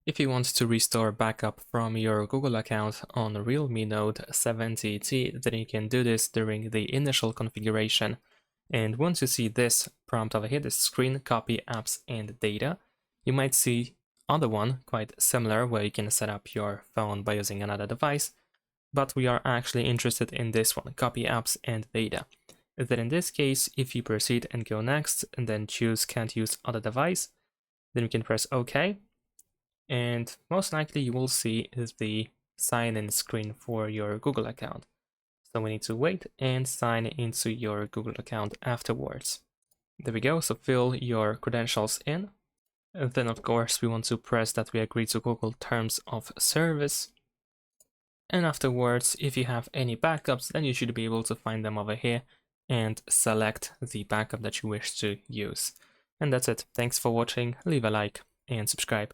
If you want to restore backup from your Google account on Realme Note 70T, then you can do this during the initial configuration. And once you see this prompt over here, the screen copy apps and data, you might see other one quite similar where you can set up your phone by using another device, but we are actually interested in this one, copy apps and data. Then in this case, if you proceed and go next and then choose can't use other device, then you can press OK. And most likely you will see is the sign-in screen for your Google account. So we need to wait and sign into your Google account afterwards. There we go, so fill your credentials in. And then of course we want to press that we agree to Google Terms of Service. And afterwards, if you have any backups, then you should be able to find them over here and select the backup that you wish to use. And that's it. Thanks for watching, leave a like and subscribe.